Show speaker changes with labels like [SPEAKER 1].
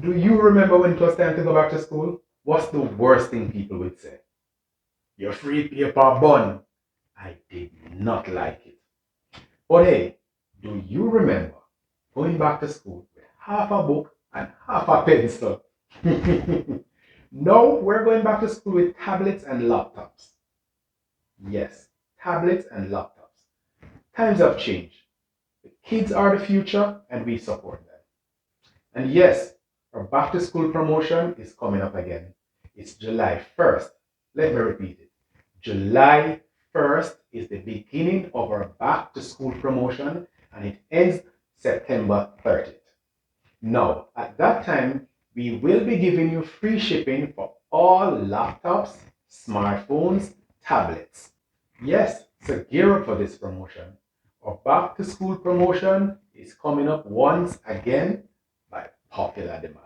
[SPEAKER 1] Do you remember when it was time to go back to school? What's the worst thing people would say? Your free paper bun. I did not like it. But hey, do you remember going back to school with half a book and half a pencil? No, we're going back to school with tablets and laptops. Yes, tablets and laptops. Times have changed. The kids are the future and we support them. And yes, our back to school promotion is coming up again. It's July 1st. Let me repeat it. July 1st is the beginning of our back to school promotion and it ends September 30th. Now, at that time, we will be giving you free shipping for all laptops, smartphones, tablets. Yes, so gear up for this promotion. Our back to school promotion is coming up once again by popular demand.